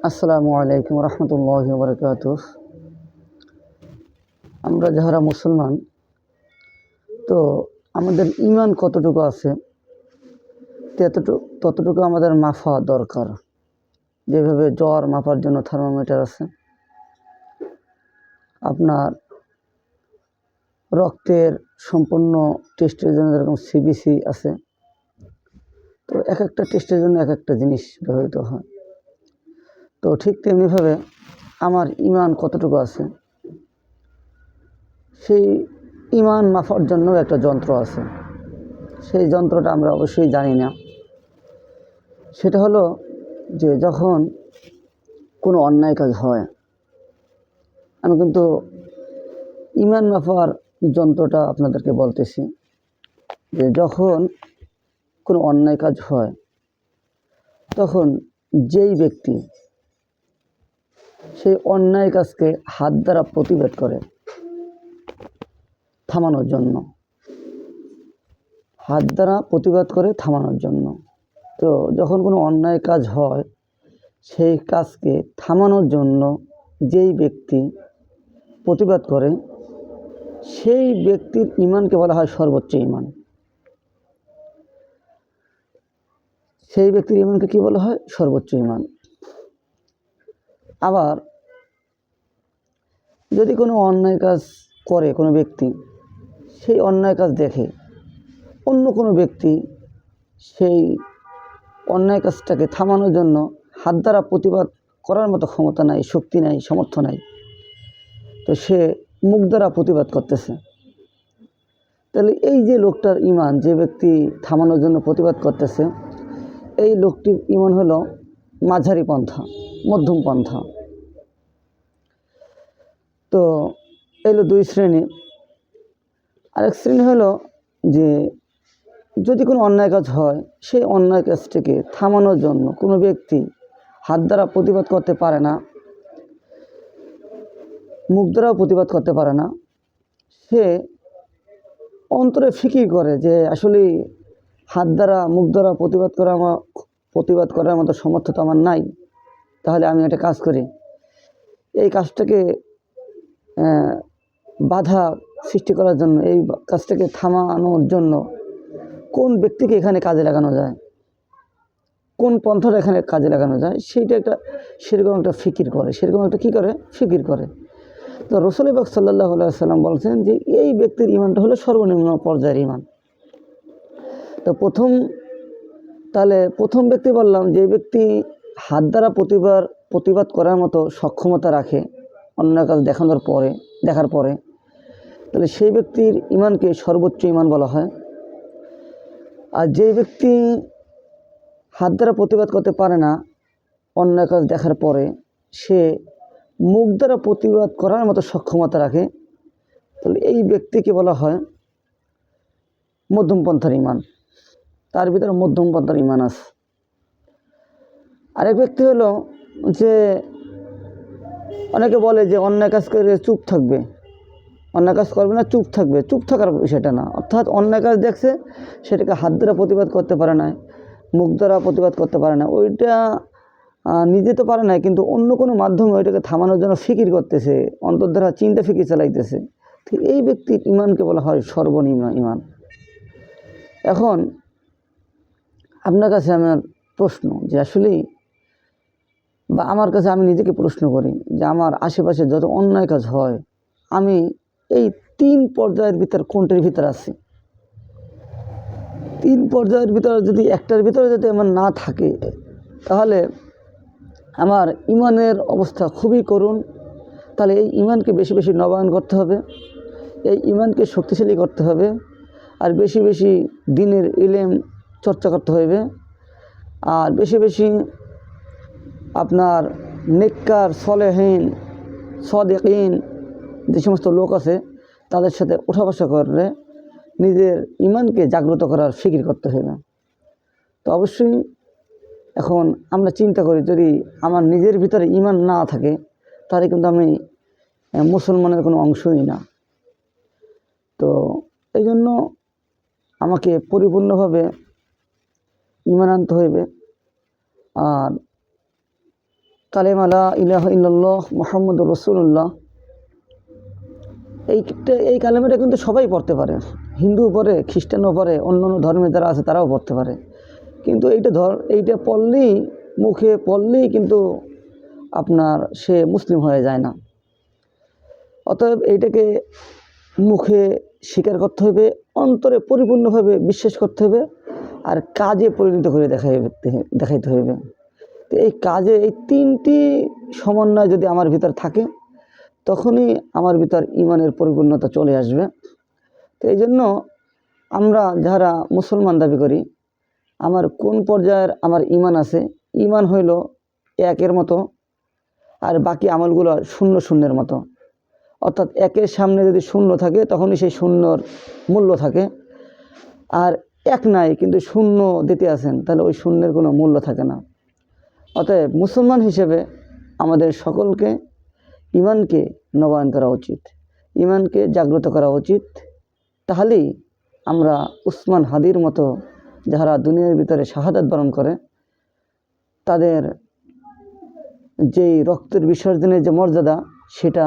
আসসালামু আলাইকুম রহমতুল্লাহি ওয়া বারাকাতুহু। আমরা যারা মুসলমান, তো আমাদের ঈমান কতটুকু আছে ততটুকু আমাদের মাপা দরকার। যেভাবে জ্বর মাপার জন্য থার্মোমিটার আছে, আপনার রক্তের সম্পূর্ণ টেস্টের জন্য যেরকম সিবিসি আছে, তো এক একটা টেস্টের জন্য এক একটা জিনিস ব্যবহৃত হয়। তো ঠিক তেমনিভাবে আমার ঈমান কতটুকু আছে সেই ঈমান মাপার জন্য একটা যন্ত্র আছে। সেই যন্ত্রটা আমরা অবশ্যই জানি না। সেটা হলো যে যখন কোনো অন্যায় কাজ হয়, আমি কিন্তু ঈমান মাপার যন্ত্রটা আপনাদেরকে বলতেছি যে যখন কোনো অন্যায় কাজ হয়, তখন যেই ব্যক্তি সেই অন্যায় কাজকে হাত দ্বারা প্রতিবাদ করে থামানোর জন্য, হাত দ্বারা প্রতিবাদ করে থামানোর জন্য, তো যখন কোনো অন্যায় কাজ হয় সেই কাজকে থামানোর জন্য যেই ব্যক্তি প্রতিবাদ করে সেই ব্যক্তির ঈমানকে বলা হয় সর্বোচ্চ ঈমান। সেই ব্যক্তির ঈমানকে কি বলা হয়? সর্বোচ্চ ঈমান। আবার যদি কোনো অন্যায় কাজ করে কোনো ব্যক্তি, সেই অন্যায় কাজ দেখে অন্য কোনো ব্যক্তি সেই অন্যায় কাজটাকে থামানোর জন্য হাত দ্বারা প্রতিবাদ করার মতো ক্ষমতা নাই, শক্তি নাই, সামর্থ্য নাই, তো সে মুখ দ্বারা প্রতিবাদ করতেছে। তাহলে এই যে লোকটার ঈমান, যে ব্যক্তি থামানোর জন্য প্রতিবাদ করতেছে, এই লোকটির ঈমান হলো মাঝারি পন্থা, মধ্যম পন্থা। তো এলো দুই শ্রেণী। আরেক শ্রেণী হলো যে যদি কোনো অন্যায় কাজ হয়, সেই অন্যায় কাজটিকে থামানোর জন্য কোনো ব্যক্তি হাত দ্বারা প্রতিবাদ করতে পারে না, মুখ দ্বারাও প্রতিবাদ করতে পারে না, সে অন্তরে ফিকির করে যে আসলে হাত দ্বারা মুখ দ্বারা প্রতিবাদ করার মতো সামর্থ্য তো আমার নাই, তাহলে আমি একটা কাজ করি, এই কাজটাকে বাধা সৃষ্টি করার জন্য, এই কাজটাকে থামানোর জন্য কোন ব্যক্তিকে এখানে কাজে লাগানো যায়, কোন পন্থাটা এখানে কাজে লাগানো যায়, সেরকম একটা ফিকির করে, সেরকম একটা কী করে? ফিকির করে। তো রাসূল পাক সাল্লাল্লাহু আলাইহি ওয়াসাল্লাম বলছেন যে এই ব্যক্তির ঈমানটা হলো সর্বনিম্ন পর্যায়ের ঈমান। তো প্রথম ব্যক্তি বললাম, যে ব্যক্তি হাত দ্বারা প্রতিবাদ করার মতো সক্ষমতা রাখে অন্য কাজ দেখার পরে, তাহলে সেই ব্যক্তির ঈমানকে সর্বোচ্চ ঈমান বলা হয়। আর যে ব্যক্তি হাত দ্বারা প্রতিবাদ করতে পারে না অন্যায় কাজ দেখার পরে, সে মুখ দ্বারা প্রতিবাদ করার মতো সক্ষমতা রাখে, তাহলে এই ব্যক্তিকে বলা হয় মধ্যমপন্থার ঈমান। তার ভিতরে মধ্যমপন্থার ঈমান আছে। আরেক ব্যক্তি হলো যে অনেকে বলে যে অন্যায় কাজ করে চুপ থাকবে, অন্যায় কাজ করবে না, চুপ থাকবে। চুপ থাকার বিষয়টা না, অর্থাৎ অন্যায় কাজ দেখছে, সেটাকে হাত দ্বারা প্রতিবাদ করতে পারে না, মুখ দ্বারা প্রতিবাদ করতে পারে না, ওইটা নিজে তো পারে না, কিন্তু অন্য কোনো মাধ্যমে ওইটাকে থামানোর জন্য ফিকির করতেছে, অন্তর দ্বারা চিন্তা ফিকির চালাইতেছে, ঠিক এই ব্যক্তির ঈমানকে বলা হয় সর্বনিম্ন ঈমান। এখন আপনার কাছে আমার প্রশ্ন, যে আসলেই বা আমার কাছে আমি নিজেকে প্রশ্ন করি যে আমার আশেপাশে যত অন্যায় কাজ হয়, আমি এই 3 পর্যায়ের ভিতর কোনটার ভিতর আছি? 3 পর্যায়ের ভিতরে যদি একটার ভিতরে যদি আমার না থাকে, তাহলে আমার ঈমানের অবস্থা খুবই করুণ। তাহলে এই ঈমানকে বেশি বেশি নবায়ন করতে হবে, এই ঈমানকে শক্তিশালী করতে হবে, আর বেশি বেশি দ্বীনের ইলম চর্চা করতে হবে, আর বেশি বেশি আপনার নেককার, সলেহীন, সাদিকিন যে সমস্ত লোক আছে, তাদের সাথে উঠা বসা করে নিজের ঈমানকে জাগ্রত করার ফিকির করতে হবে। তো অবশ্যই এখন আমরা চিন্তা করি, যদি আমার নিজের ভিতরে ঈমান না থাকে, তাহলে কিন্তু আমি মুসলমানের কোনো অংশই না। তো এই জন্য আমাকে পরিপূর্ণভাবে ঈমান আনতে হবে। আর কালেমা লা ইলাহা ইল্লাল্লাহ মুহাম্মাদুর রাসূলুল্লাহ, এই কালেমাটা কিন্তু সবাই পড়তে পারে, হিন্দু পড়ে, খ্রিস্টানও পড়ে, অন্যান্য ধর্মের যারা আছে তারাও পড়তে পারে। কিন্তু এইটা পড়লেই, মুখে পড়লেই কিন্তু আপনার সে মুসলিম হয়ে যায় না। অতএব এইটাকে মুখে স্বীকার করতে হবে, অন্তরে পরিপূর্ণভাবে বিশ্বাস করতে হবে, আর কাজে পরিণত করে দেখাইতে হবে। তো এই কাজে এই তিনটি সমন্বয় যদি আমার ভিতর থাকে, তখনই আমার ভিতর ইমানের পরিপূর্ণতা চলে আসবে। তো এই জন্য আমরা যারা মুসলমান দাবি করি, আমার কোন পর্যায়ের আমার ইমান আছে, ইমান হইল একের মতো, আর বাকি আমলগুলো শূন্য শূন্যের মতো। অর্থাৎ একের সামনে যদি শূন্য থাকে তখনই সেই শূন্যর মূল্য থাকে, আর এক নাই কিন্তু শূন্য দিতে আছেন, তাহলে ওই শূন্যের কোনো মূল্য থাকে না। অতএব মুসলমান হিসেবে আমাদের সকলকে ইমানকে নবায়ন করা উচিত, ইমানকে জাগ্রত করা উচিত। তাহলেই আমরা উসমান হাদির মতো যারা দুনিয়ার ভিতরে শাহাদাত বরণ করে, তাদের যেই রক্তের বিসর্জনের যে মর্যাদা, সেটা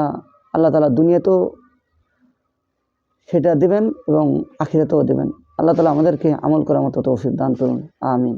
আল্লাহ তাআলা দুনিয়াতেও সেটা দেবেন এবং আখিরাতেও দেবেন। আল্লাহ তাআলা আমাদেরকে আমল করার মতো তৌফিক দান করুন, আমিন।